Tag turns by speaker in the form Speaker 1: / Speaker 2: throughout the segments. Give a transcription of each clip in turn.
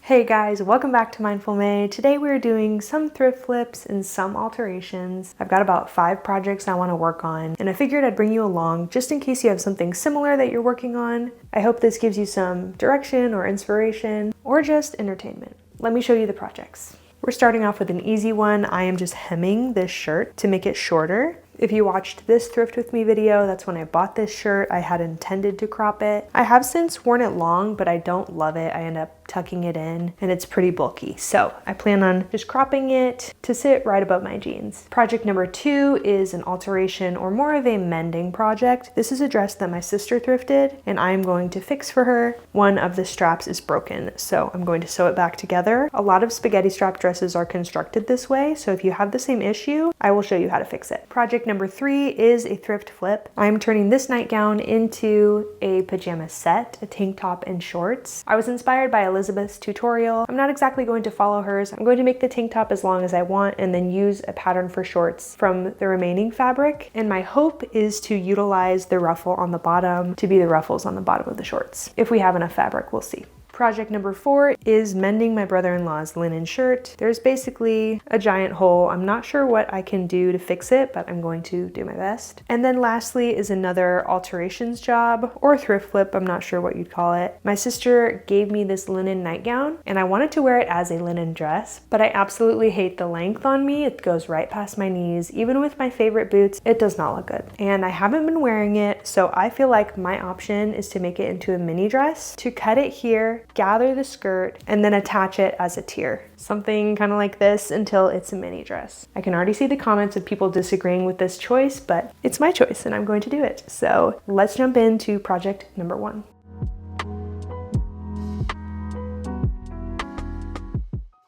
Speaker 1: Hey guys, welcome back to Mindful May. Today we're doing some thrift flips and some alterations. I've got about 5 projects I want to work on, and I figured I'd bring you along just in case you have something similar that you're working on. I hope this gives you some direction or inspiration or just entertainment. Let me show you the projects. We're starting off with an easy one. I am just hemming this shirt to make it shorter. If you watched this Thrift With Me video, that's when I bought this shirt. I had intended to crop it. I have since worn it long, but I don't love it. I end up tucking it in and it's pretty bulky. So I plan on just cropping it to sit right above my jeans. Project number 2 is an alteration or more of a mending project. This is a dress that my sister thrifted and I'm going to fix for her. One of the straps is broken, so I'm going to sew it back together. A lot of spaghetti strap dresses are constructed this way, so if you have the same issue, I will show you how to fix it. Project number 3 is a thrift flip. I'm turning this nightgown into a pajama set, a tank top and shorts. I was inspired by Elizabeth's tutorial. I'm not exactly going to follow hers. I'm going to make the tank top as long as I want and then use a pattern for shorts from the remaining fabric. And my hope is to utilize the ruffle on the bottom to be the ruffles on the bottom of the shorts. If we have enough fabric, we'll see. Project number 4 is mending my brother-in-law's linen shirt. There's basically a giant hole. I'm not sure what I can do to fix it, but I'm going to do my best. And then lastly is another alterations job or thrift flip. I'm not sure what you'd call it. My sister gave me this linen nightgown and I wanted to wear it as a linen dress, but I absolutely hate the length on me. It goes right past my knees. Even with my favorite boots, it does not look good. And I haven't been wearing it, so I feel like my option is to make it into a mini dress, to cut it here, gather the skirt, and then attach it as a tier. Something kind of like this until it's a mini dress. I can already see the comments of people disagreeing with this choice, but it's my choice and I'm going to do it. So let's jump into project number 1.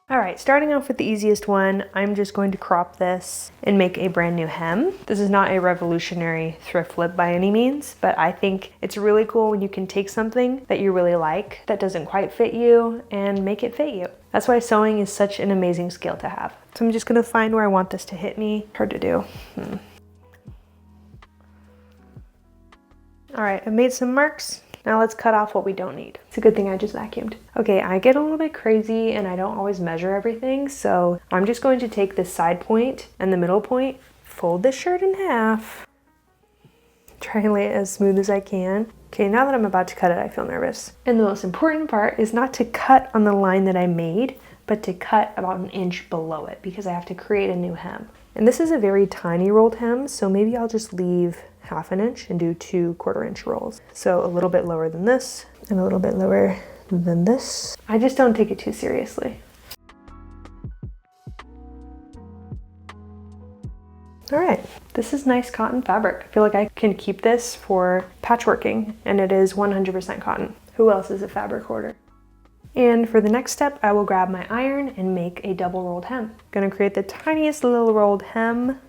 Speaker 1: All right, starting off with the easiest one, I'm just going to crop this and make a brand new hem. This is not a revolutionary thrift flip by any means, but I think it's really cool when you can take something that you really like that doesn't quite fit you and make it fit you. That's why sewing is such an amazing skill to have. So I'm just gonna find where I want this to hit me. Hard to do. All right, I've made some marks. Now let's cut off what we don't need. It's a good thing I just vacuumed. Okay, I get a little bit crazy and I don't always measure everything, so I'm just going to take this side point and the middle point, fold this shirt in half, try and lay it as smooth as I can. Okay, now that I'm about to cut it, I feel nervous. And the most important part is not to cut on the line that I made, but to cut about an inch below it because I have to create a new hem. And this is a very tiny rolled hem, so maybe I'll just leave half an inch and do 2 1/4-inch rolls. So a little bit lower than this and a little bit lower than this. I just don't take it too seriously. All right, this is nice cotton fabric. I feel like I can keep this for patchworking and it is 100% cotton. Who else is a fabric hoarder? And for the next step, I will grab my iron and make a double rolled hem. Gonna create the tiniest little rolled hem.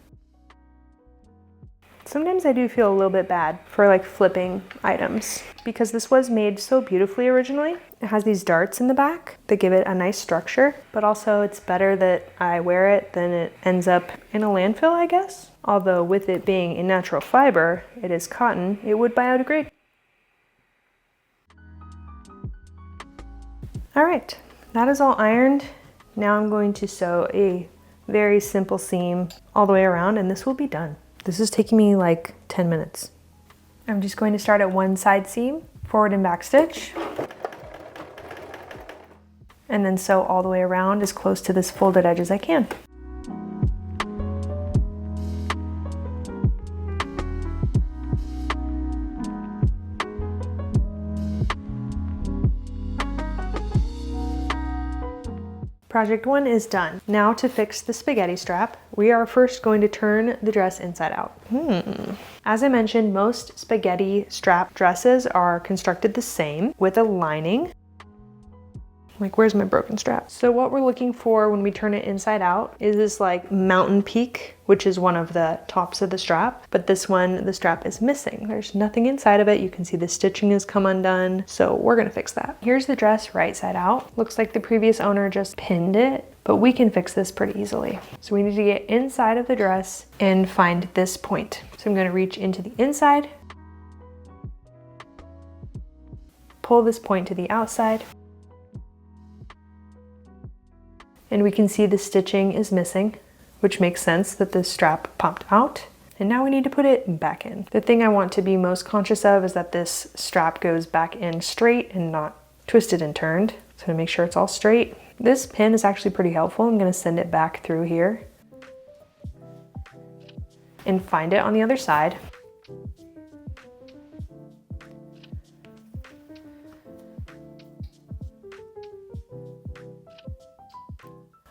Speaker 1: Sometimes I do feel a little bit bad for like flipping items because this was made so beautifully originally. It has these darts in the back that give it a nice structure, but also it's better that I wear it than it ends up in a landfill, I guess. Although with it being a natural fiber, it is cotton, it would biodegrade. All right, that is all ironed. Now I'm going to sew a very simple seam all the way around and this will be done. This is taking me like 10 minutes. I'm just going to start at one side seam, forward and back stitch, and then sew all the way around as close to this folded edge as I can. Project 1 is done. Now to fix the spaghetti strap, we are first going to turn the dress inside out. As I mentioned, most spaghetti strap dresses are constructed the same with a lining. Like, where's my broken strap? So what we're looking for when we turn it inside out is this like mountain peak, which is one of the tops of the strap. But this one, the strap is missing. There's nothing inside of it. You can see the stitching has come undone. So we're gonna fix that. Here's the dress right side out. Looks like the previous owner just pinned it, but we can fix this pretty easily. So we need to get inside of the dress and find this point. So I'm gonna reach into the inside, pull this point to the outside, and we can see the stitching is missing, which makes sense that the strap popped out. And now we need to put it back in. The thing I want to be most conscious of is that this strap goes back in straight and not twisted and turned. So to make sure it's all straight. This pin is actually pretty helpful. I'm gonna send it back through here and find it on the other side.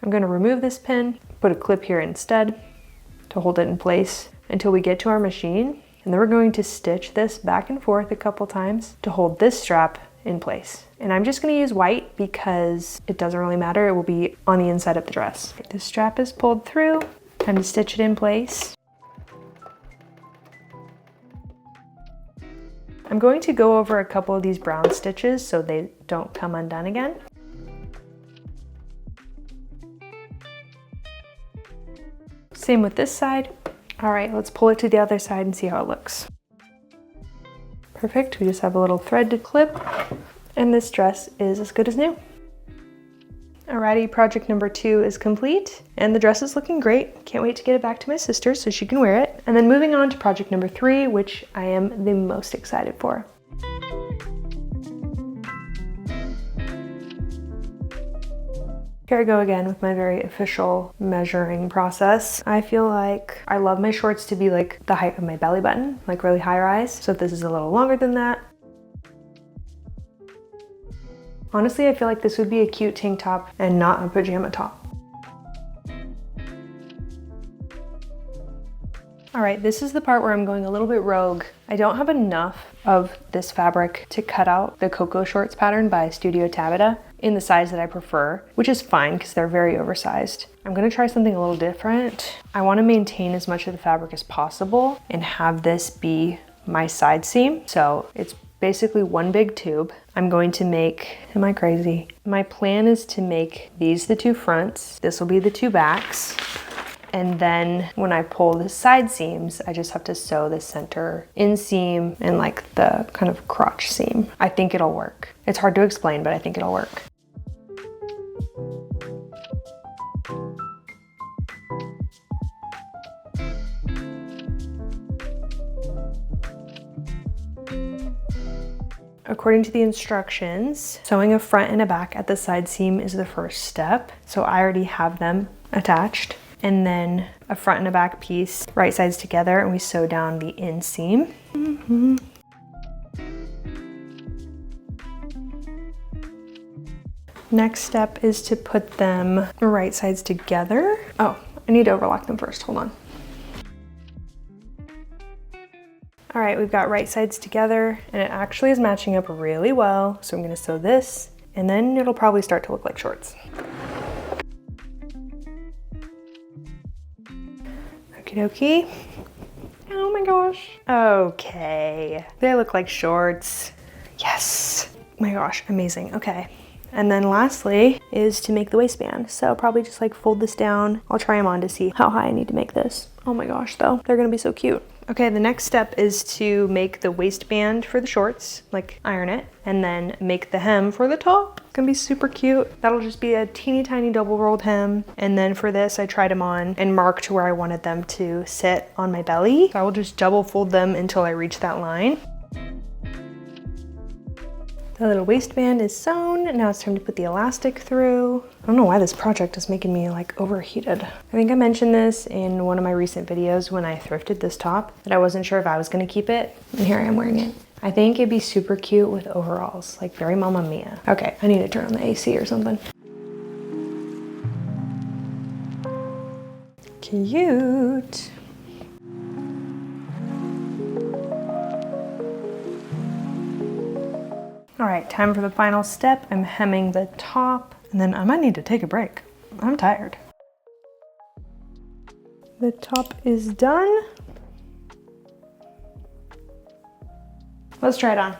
Speaker 1: I'm gonna remove this pin, put a clip here instead to hold it in place until we get to our machine. And then we're going to stitch this back and forth a couple times to hold this strap in place. And I'm just gonna use white because it doesn't really matter. It will be on the inside of the dress. The strap is pulled through. Time to stitch it in place. I'm going to go over a couple of these brown stitches so they don't come undone again. Same with this side. All right, let's pull it to the other side and see how it looks. Perfect, we just have a little thread to clip, and this dress is as good as new. Alrighty, project number 2 is complete, and the dress is looking great. Can't wait to get it back to my sister so she can wear it. And then moving on to project number 3, which I am the most excited for. Here I go again with my very official measuring process. I feel like I love my shorts to be like the height of my belly button, like really high rise. So if this is a little longer than that. Honestly, I feel like this would be a cute tank top and not a pajama top. All right, this is the part where I'm going a little bit rogue. I don't have enough of this fabric to cut out the Coco Shorts pattern by Studio Tabata in the size that I prefer, which is fine because they're very oversized. I'm gonna try something a little different. I wanna maintain as much of the fabric as possible and have this be my side seam. So it's basically one big tube. I'm going to make, am I crazy? My plan is to make these the 2 fronts. This will be the 2 backs. And then when I pull the side seams, I just have to sew the center inseam and like the kind of crotch seam. I think it'll work. It's hard to explain, but I think it'll work. According to the instructions, sewing a front and a back at the side seam is the first step. So I already have them attached. And then a front and a back piece, right sides together, and we sew down the inseam. Next step is to put them right sides together. Oh, I need to overlock them first, hold on. All right, we've got right sides together, and it actually is matching up really well. So I'm gonna sew this, and then it'll probably start to look like shorts. Okie dokie. Oh my gosh. Okay. They look like shorts. Yes. Oh my gosh, amazing. Okay. And then lastly is to make the waistband. So probably just like fold this down. I'll try them on to see how high I need to make this. Oh my gosh though, they're gonna be so cute. Okay, the next step is to make the waistband for the shorts, like iron it, and then make the hem for the top. It's gonna be super cute. That'll just be a teeny tiny double rolled hem. And then for this, I tried them on and marked where I wanted them to sit on my belly. So I will just double fold them until I reach that line. The little waistband is sewn. Now it's time to put the elastic through. I don't know why this project is making me like overheated. I think I mentioned this in one of my recent videos when I thrifted this top, that I wasn't sure if I was gonna keep it, and here I am wearing it. I think it'd be super cute with overalls, like very Mamma Mia. Okay, I need to turn on the AC or something. Cute. All right, time for the final step. I'm hemming the top, and then I might need to take a break. I'm tired. The top is done. Let's try it on.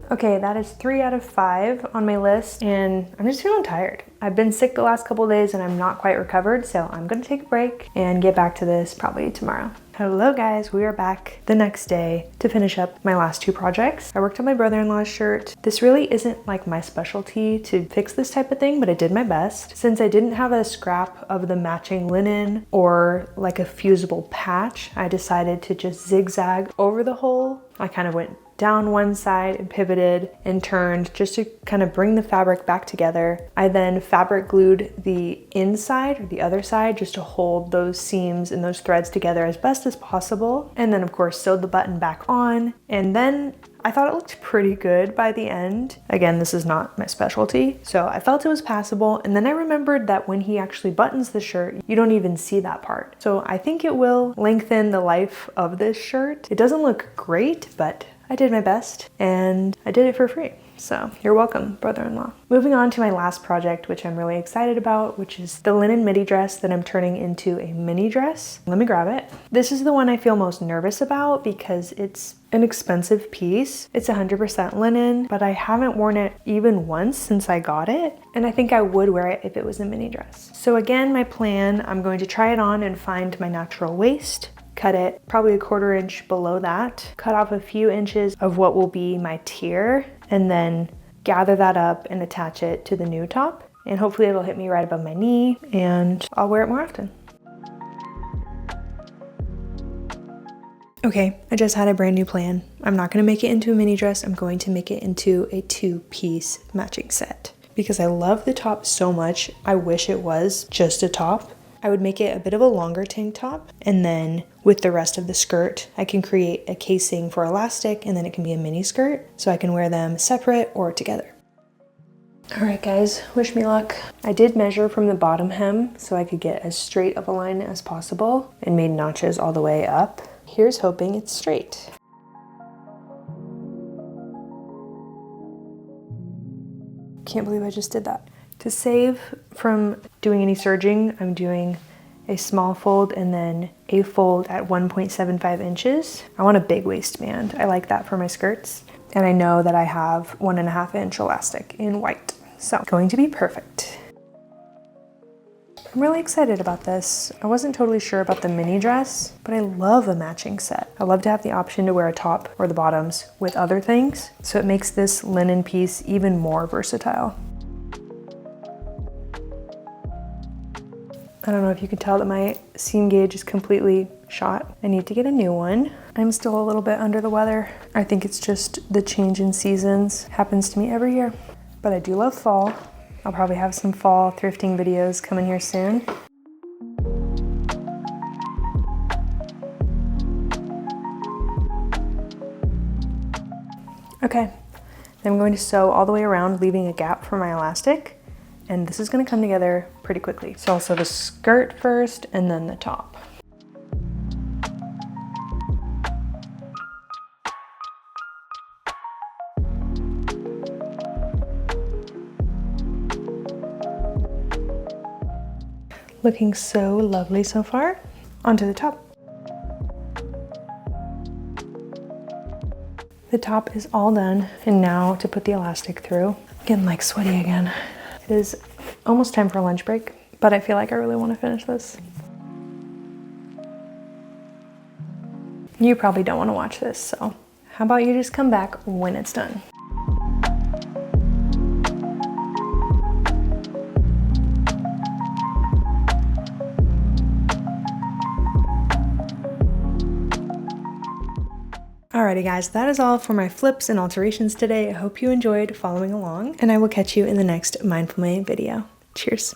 Speaker 1: Okay, that is 3 out of 5 on my list, and I'm just feeling tired. I've been sick the last couple of days and I'm not quite recovered, so I'm gonna take a break and get back to this probably tomorrow. Hello guys, we are back the next day to finish up my last 2 projects. I worked on my brother-in-law's shirt. This really isn't like my specialty to fix this type of thing, but I did my best. Since I didn't have a scrap of the matching linen or like a fusible patch, I decided to just zigzag over the hole. I kind of went down one side and pivoted and turned just to kind of bring the fabric back together. I then fabric glued the inside or the other side just to hold those seams and those threads together as best as possible. And then of course sewed the button back on, and then I thought it looked pretty good by the end. Again, this is not my specialty, so I felt it was passable. And then I remembered that when he actually buttons the shirt, you don't even see that part. So I think it will lengthen the life of this shirt. It doesn't look great, but I did my best and I did it for free. So you're welcome, brother-in-law. Moving on to my last project, which I'm really excited about, which is the linen midi dress that I'm turning into a mini dress. Let me grab it. This is the one I feel most nervous about because it's an expensive piece. It's 100% linen, but I haven't worn it even once since I got it. And I think I would wear it if it was a mini dress. So again, my plan, I'm going to try it on and find my natural waist, cut it probably a 1/4 inch below that, cut off a few inches of what will be my tier, and then gather that up and attach it to the new top. And hopefully it'll hit me right above my knee and I'll wear it more often. Okay, I just had a brand new plan. I'm not gonna make it into a mini dress, I'm going to make it into a 2-piece matching set. Because I love the top so much, I wish it was just a top. I would make it a bit of a longer tank top, and then with the rest of the skirt, I can create a casing for elastic, and then it can be a mini skirt, so I can wear them separate or together. All right guys, wish me luck. I did measure from the bottom hem so I could get as straight of a line as possible and made notches all the way up. Here's hoping it's straight. Can't believe I just did that. To save from doing any serging, I'm doing a small fold and then a fold at 1.75 inches. I want a big waistband. I like that for my skirts. And I know that I have 1.5 inch elastic in white. So going to be perfect. I'm really excited about this. I wasn't totally sure about the mini dress, but I love a matching set. I love to have the option to wear a top or the bottoms with other things. So it makes this linen piece even more versatile. I don't know if you can tell that my seam gauge is completely shot. I need to get a new one. I'm still a little bit under the weather. I think it's just the change in seasons. Happens to me every year. But I do love fall. I'll probably have some fall thrifting videos coming here soon. Okay, then I'm going to sew all the way around, leaving a gap for my elastic. And this is gonna come together pretty quickly. So I'll sew the skirt first and then the top. Looking so lovely so far. Onto the top. The top is all done, and now to put the elastic through. Getting like sweaty again. It is almost time for a lunch break, but I feel like I really want to finish this. You probably don't want to watch this, so how about you just come back when it's done? Alrighty guys, that is all for my flips and alterations today. I hope you enjoyed following along, and I will catch you in the next Mindful May video. Cheers.